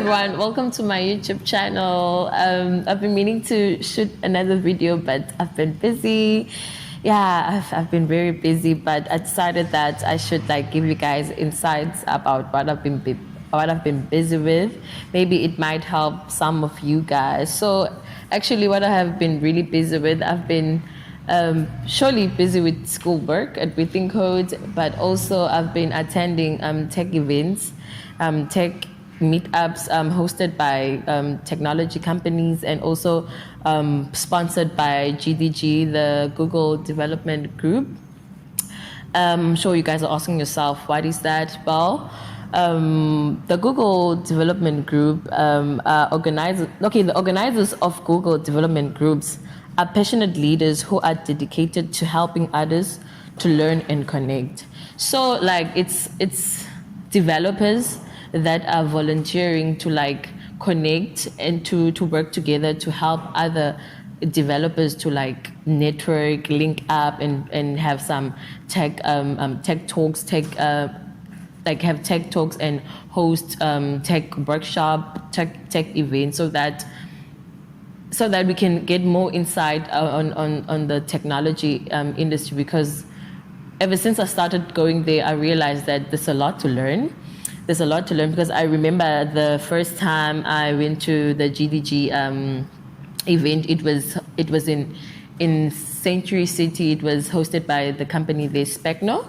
everyone, welcome to my YouTube channel. I've been meaning to shoot another video, but I've been busy. Yeah, I've been very busy, but I decided that I should give you guys insights about what I've been busy with. Maybe it might help some of you guys. So actually what I have been really busy with, I've been surely busy with schoolwork at Within Code, but also I've been attending tech events, tech meetups hosted by technology companies, and also sponsored by GDG, the Google Development Group. I'm sure you guys are asking yourself, what is that? Well, the Google Development Group the organizers of Google Development Groups are passionate leaders who are dedicated to helping others to learn and connect. So it's developers that are volunteering to connect and to work together to help other developers to network, link up, and have some tech talks, have tech talks and host tech workshop, tech events, so that we can get more insight on the technology industry. Because ever since I started going there, I realized that there's a lot to learn. There's a lot to learn, because I remember the first time I went to the GDG event, it was in Century City. It was hosted by the company there, Specno.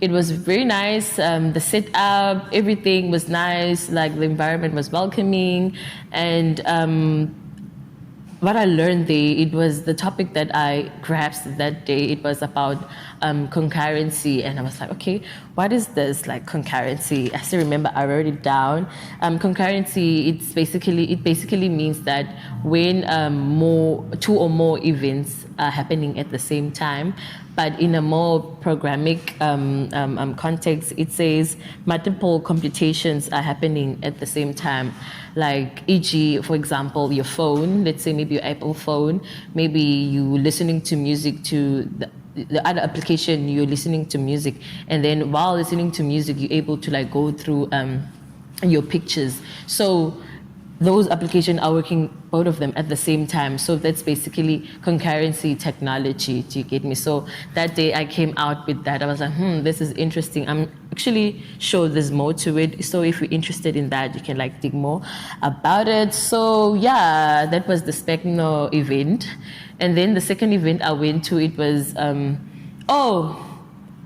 It was very nice. The setup, everything was nice. The environment was welcoming, and what I learned there, it was the topic that I grasped that day. It was about concurrency, and I was like, okay, what is this concurrency? I still remember I wrote it down. Concurrency, it basically means that when two or more events are happening at the same time, but in a more programmatic context, it says multiple computations are happening at the same time. E.g., for example, your phone, let's say maybe your Apple phone, maybe you listening to music to the other application, you're listening to music, and then while listening to music, you're able to go through your pictures. So those applications are working, both of them, at the same time. So that's basically concurrency technology. Do you get me? So that day I came out with that. I was like, this is interesting. I'm actually sure there's more to it. So if you're interested in that, you can dig more about it. So yeah, that was the Specno event. And then the second event I went to, it was,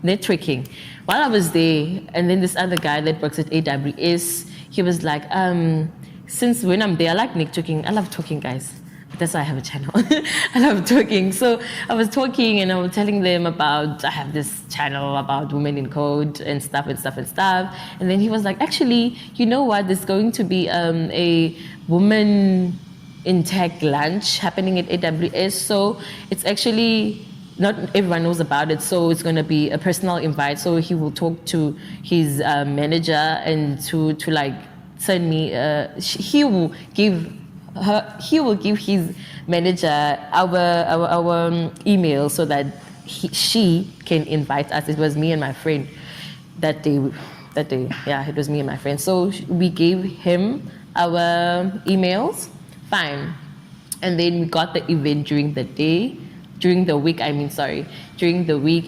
networking. While I was there, and then this other guy that works at AWS, he was like, since when I'm there, I like networking. I love talking, guys. That's why I have a channel. I love talking. So I was talking, and I was telling them I have this channel about women in code and stuff. And then he was like, actually, you know what? There's going to be a woman in tech lunch happening at AWS. So it's actually, not everyone knows about it. So it's going to be a personal invite. So he will talk to his manager and to send me. He will give his manager our email so that she can invite us. It was me and my friend that day. Yeah, it was me and my friend. So we gave him our emails. Fine, and then we got the event during the week,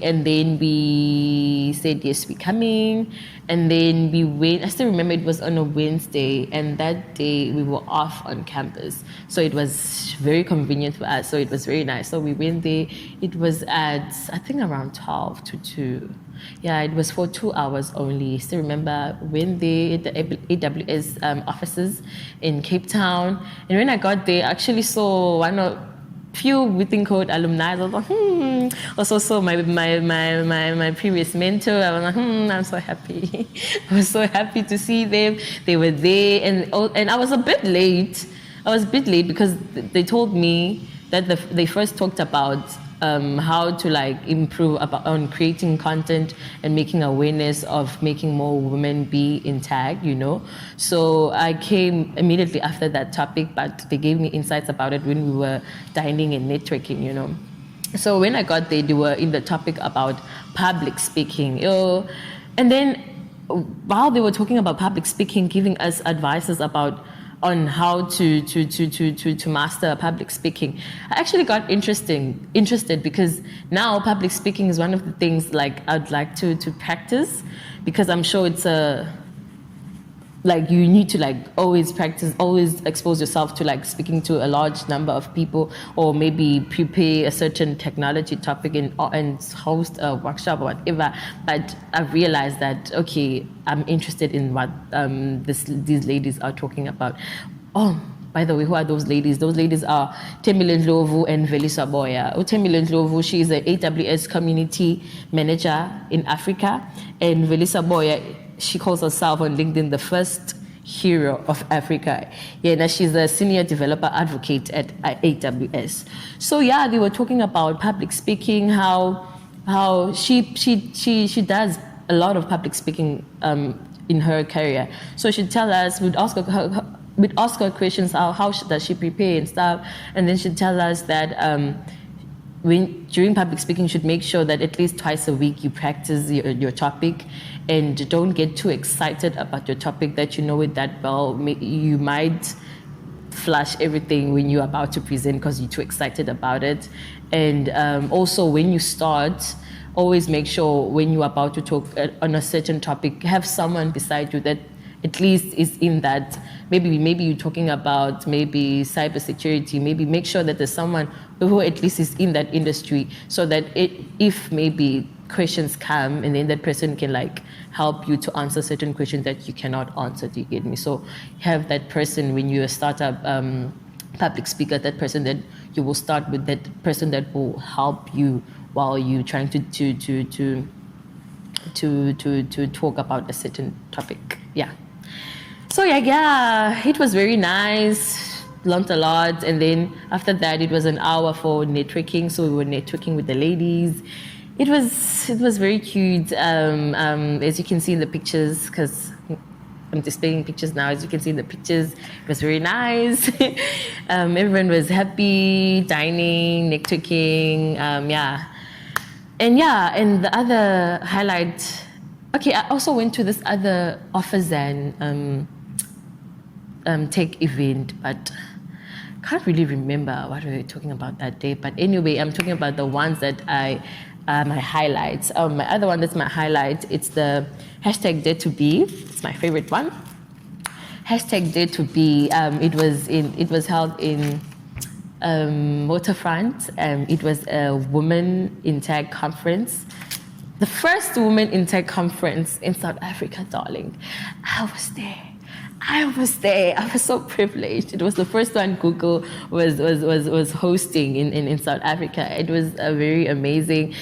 and then we said, yes, we're coming. And then we went. I still remember it was on a Wednesday, and that day we were off on campus. So it was very convenient for us. So it was very nice. So we went there. It was at, I think, around 12 to 2. Yeah, it was for 2 hours only. Still remember when they at the AWS offices in Cape Town. And when I got there, I actually saw one of few Within Code alumni. I was like, Also saw my previous mentor. I was like, I'm so happy. I was so happy to see them. They were there, and I was a bit late. Because they told me that they first talked about how to improve on creating content and making awareness of making more women be in tech, So I came immediately after that topic, but they gave me insights about it when we were dining and networking, So when I got there, they were in the topic about public speaking. And then while they were talking about public speaking, giving us advices about on how to master public speaking. I actually got interested because now public speaking is one of the things like I'd like to practice, because I'm sure it's like you need to like always practice, always expose yourself to like speaking to a large number of people, or maybe prepare a certain technology topic and host a workshop or whatever. But I've realized that, okay, I'm interested in what these ladies are talking about. Oh, by the way, who are those ladies? Those ladies are Tembile Ndlovu and Velisa Boya. Tembile Ndlovu, she is an AWS community manager in Africa, and Velisa Boya, she calls herself on LinkedIn the first hero of Africa. Yeah, now she's a senior developer advocate at AWS. So yeah, they were talking about public speaking, how she does a lot of public speaking in her career. So she'd tell us, we'd ask her questions, how does she prepare and stuff, and then she'd tell us that during public speaking, you should make sure that at least twice a week you practice your topic, and don't get too excited about your topic that you know it that well. You might flush everything when you're about to present because you're too excited about it. And also when you start, always make sure when you're about to talk on a certain topic, have someone beside you that at least is in that. Maybe you're talking about maybe cybersecurity. Maybe make sure that there's someone who at least is in that industry, so that if maybe questions come, and then that person can like help you to answer certain questions that you cannot answer. Do you get me? So have that person when you're a startup public speaker, that person that you will start with, that person that will help you while you're trying to talk about a certain topic. Yeah. So yeah, it was very nice, learned a lot, and then after that it was an hour for networking. So we were networking with the ladies. It was very cute, as you can see in the pictures, because I'm displaying pictures now. As you can see in the pictures, it was very nice. Everyone was happy, dining, networking, yeah. And the other highlight, okay, I also went to this other Offers tech event, but can't really remember what we were talking about that day. But anyway, I'm talking about the ones that my highlights. My other one that's my highlight, it's the hashtag Dare to Be. It's my favorite one. Hashtag Dare to Be. It was held in Waterfront. It was a women in tech conference. The first women in tech conference in South Africa, darling. I was there. I was so privileged. It was the first one Google was hosting in South Africa. It was very amazing.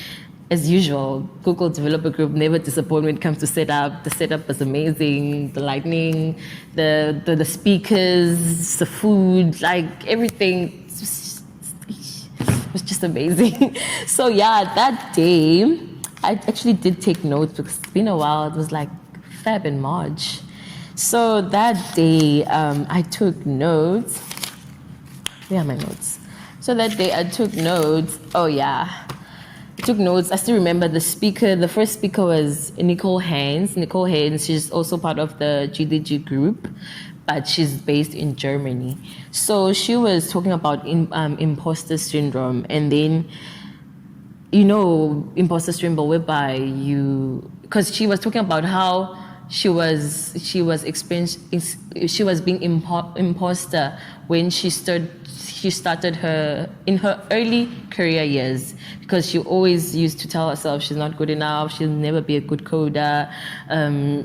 As usual, Google Developer Group never disappoint when it comes to setup. The setup was amazing. The lighting, the speakers, the food, like everything was just amazing. So yeah, that day, I actually did take notes because it's been a while. It was like Feb and March. So that day, I took notes. Where are my notes? So that day, I took notes. Oh yeah, I took notes. I still remember the speaker. The first speaker was Nicole Haynes. Nicole Haynes, she's also part of the GDG group, but she's based in Germany. So she was talking about imposter syndrome, and then, you know, imposter syndrome, whereby because she was talking about how she was being imposter when she started in her early career years, because she always used to tell herself she's not good enough, she'll never be a good coder,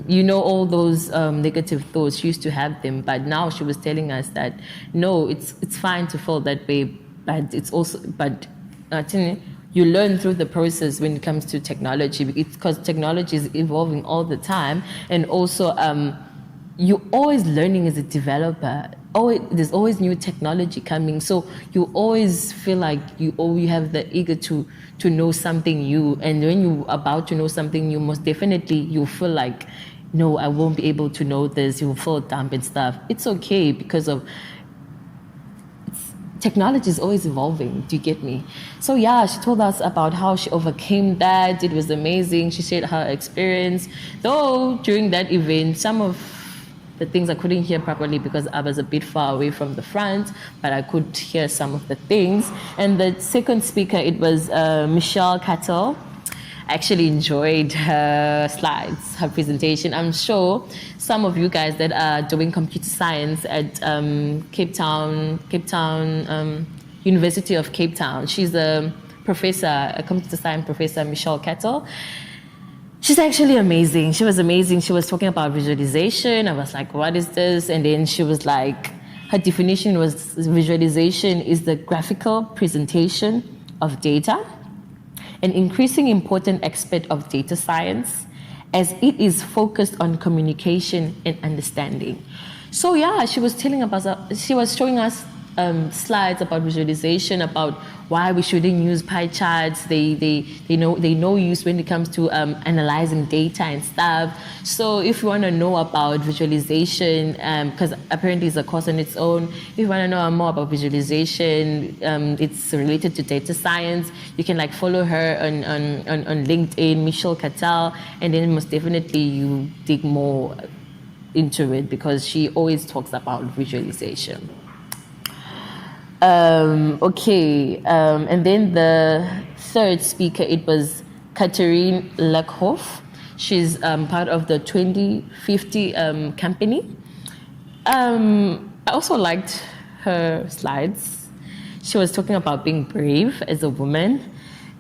you know, all those negative thoughts. She used to have them, but now she was telling us that no, it's fine to feel that way, but it's also, you learn through the process when it comes to technology, because technology is evolving all the time, and also you're always learning as a developer. There's always new technology coming, so you always feel like you have the eager to know something new. And when you're about to know something new, most definitely you feel like, no, I won't be able to know this. You will feel dumb and stuff. It's okay, because of technology is always evolving. Do you get me? So yeah, she told us about how she overcame that. It was amazing. She shared her experience. Though during that event, some of the things I couldn't hear properly because I was a bit far away from the front, but I could hear some of the things. And the second speaker, it was Michelle Cattle. I actually enjoyed her slides, her presentation. I'm sure some of you guys that are doing computer science at Cape Town, University of Cape Town, she's a professor, a computer science professor, Michelle Cattle. She's actually amazing. She was amazing. She was talking about visualization. I was like, what is this? And then she was like, her definition was visualization is the graphical presentation of data, an increasingly important aspect of data science, as it is focused on communication and understanding. So yeah, she was showing us slides about visualization, about why we shouldn't use pie charts. They know use when it comes to analyzing data and stuff. So if you want to know about visualization, because apparently it's a course on its own, if you want to know more about visualization, it's related to data science, you can like follow her on LinkedIn, Michelle Cattal, and then most definitely you dig more into it because she always talks about visualization. And then the third speaker, it was Catherine Lackhoff. She's part of the 2050 company. I also liked her slides. She was talking about being brave as a woman,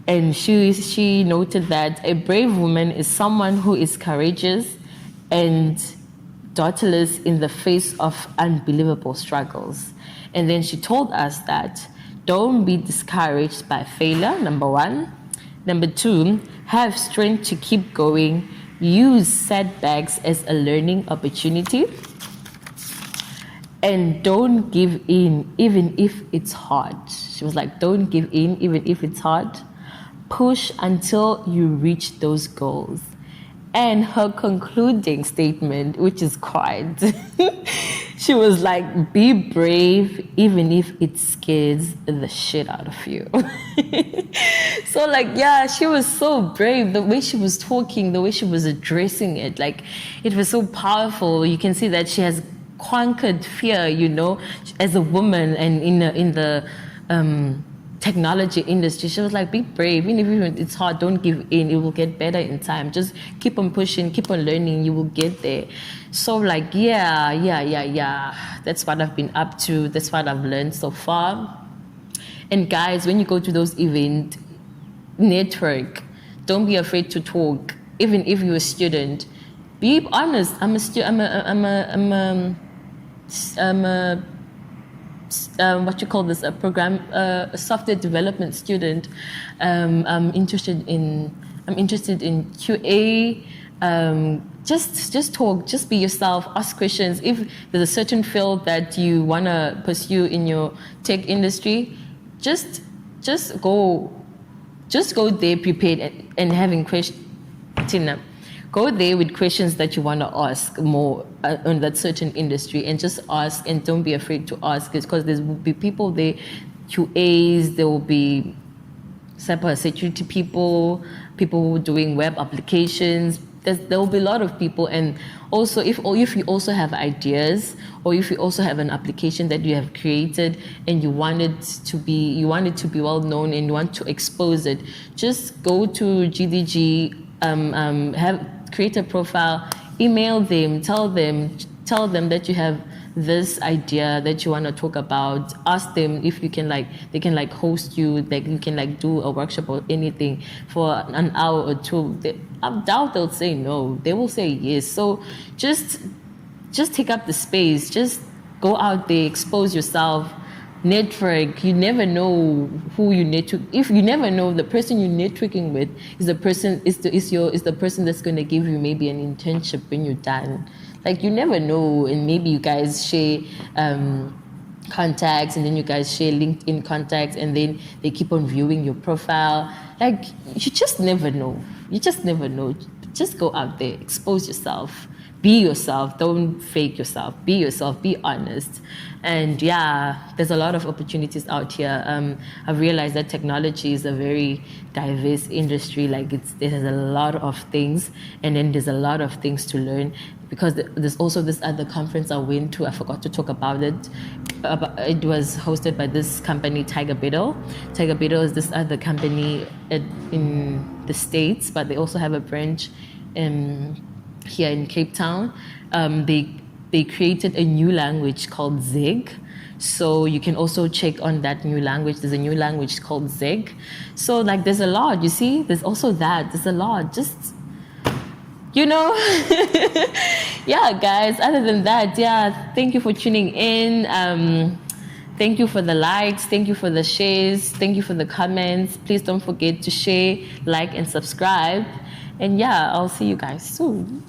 and she noted that a brave woman is someone who is courageous and dauntless in the face of unbelievable struggles. And then she told us that don't be discouraged by failure, number one. Number two, have strength to keep going. Use setbacks as a learning opportunity. And don't give in, even if it's hard. She was like, don't give in, even if it's hard. Push until you reach those goals. And her concluding statement, which is quite, she was like, be brave even if it scares the shit out of you. So like, yeah, she was so brave. The way she was talking, the way she was addressing it, like it was so powerful. You can see that she has conquered fear, as a woman and in the technology industry. She was like, be brave, even if it's hard, don't give in, it will get better in time, just keep on pushing, keep on learning, you will get there. So like, yeah, that's what I've been up to, that's what I've learned so far. And guys, when you go to those events, network, don't be afraid to talk, even if you're a student. Be honest. I'm a software development student. I'm interested in QA. Just talk, just be yourself, ask questions. If there's a certain field that you wanna pursue in your tech industry, just go there prepared and having questions. Go there with questions that you want to ask more on that certain industry, and just ask, and don't be afraid to ask, because there will be people there, QAs, there will be cybersecurity people doing web applications. There will be a lot of people, and also if you also have ideas, or if you also have an application that you have created and you want it to be well known and you want to expose it, just go to GDG, create a profile, email them, tell them that you have this idea that you want to talk about. Ask them if they can host you, you can do a workshop or anything for an hour or two. I doubt they'll say no, they will say yes. So just take up the space, just go out there, expose yourself, network. You never know who you network. If you never know, the person you're networking with is the person that's going to give you maybe an internship when you're done. Like, you never know, and maybe you guys share contacts, and then you guys share LinkedIn contacts, and then they keep on viewing your profile. Like, you just never know. just go out there, expose yourself, be yourself, don't fake yourself, be honest. And yeah, there's a lot of opportunities out here. I've realized that technology is a very diverse industry. Like there's a lot of things, and then there's a lot of things to learn. Because there's also this other conference I went to, I forgot to talk about it. It was hosted by this company, Tiger Beetle. Tiger Beetle is this other company in the States, but they also have a branch here in Cape Town. They created a new language called Zig. So you can also check on that new language. There's a new language called Zig. So like there's a lot, you see? There's also that. There's a lot. Just, you know, yeah, guys, other than that, yeah, thank you for tuning in. Thank you for the likes. Thank you for the shares. Thank you for the comments. Please don't forget to share, like, and subscribe. And yeah, I'll see you guys soon.